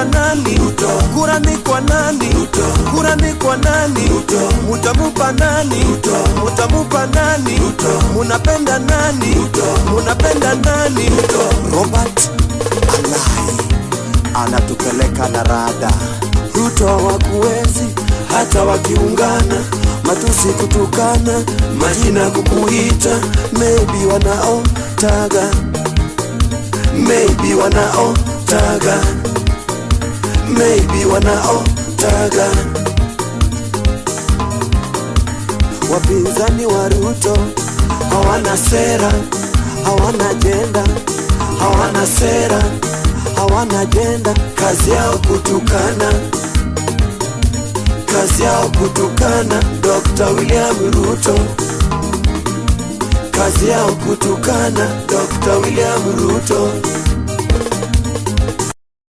Mnataka nani? Kura ni kwa nani? Kura ni kwa nani? Mutamupa nani? Mutamupa nani? Munapenda nani? Munapenda nani? Robert Alai anatupeleka na rada. Ruto hawakuwezi hata wakiungana, matusi kutukana, majina kukuita. Maybe wanaotaga, maybe wanaotaga, maybe wanaotaga. Wapinzani wa Ruto hawana sera, hawana agenda, hawana sera, hawana agenda. Kazi yao kutukana, kazi yao kutukana Dr. William Ruto. Kazi yao kutukana Dr. William Ruto.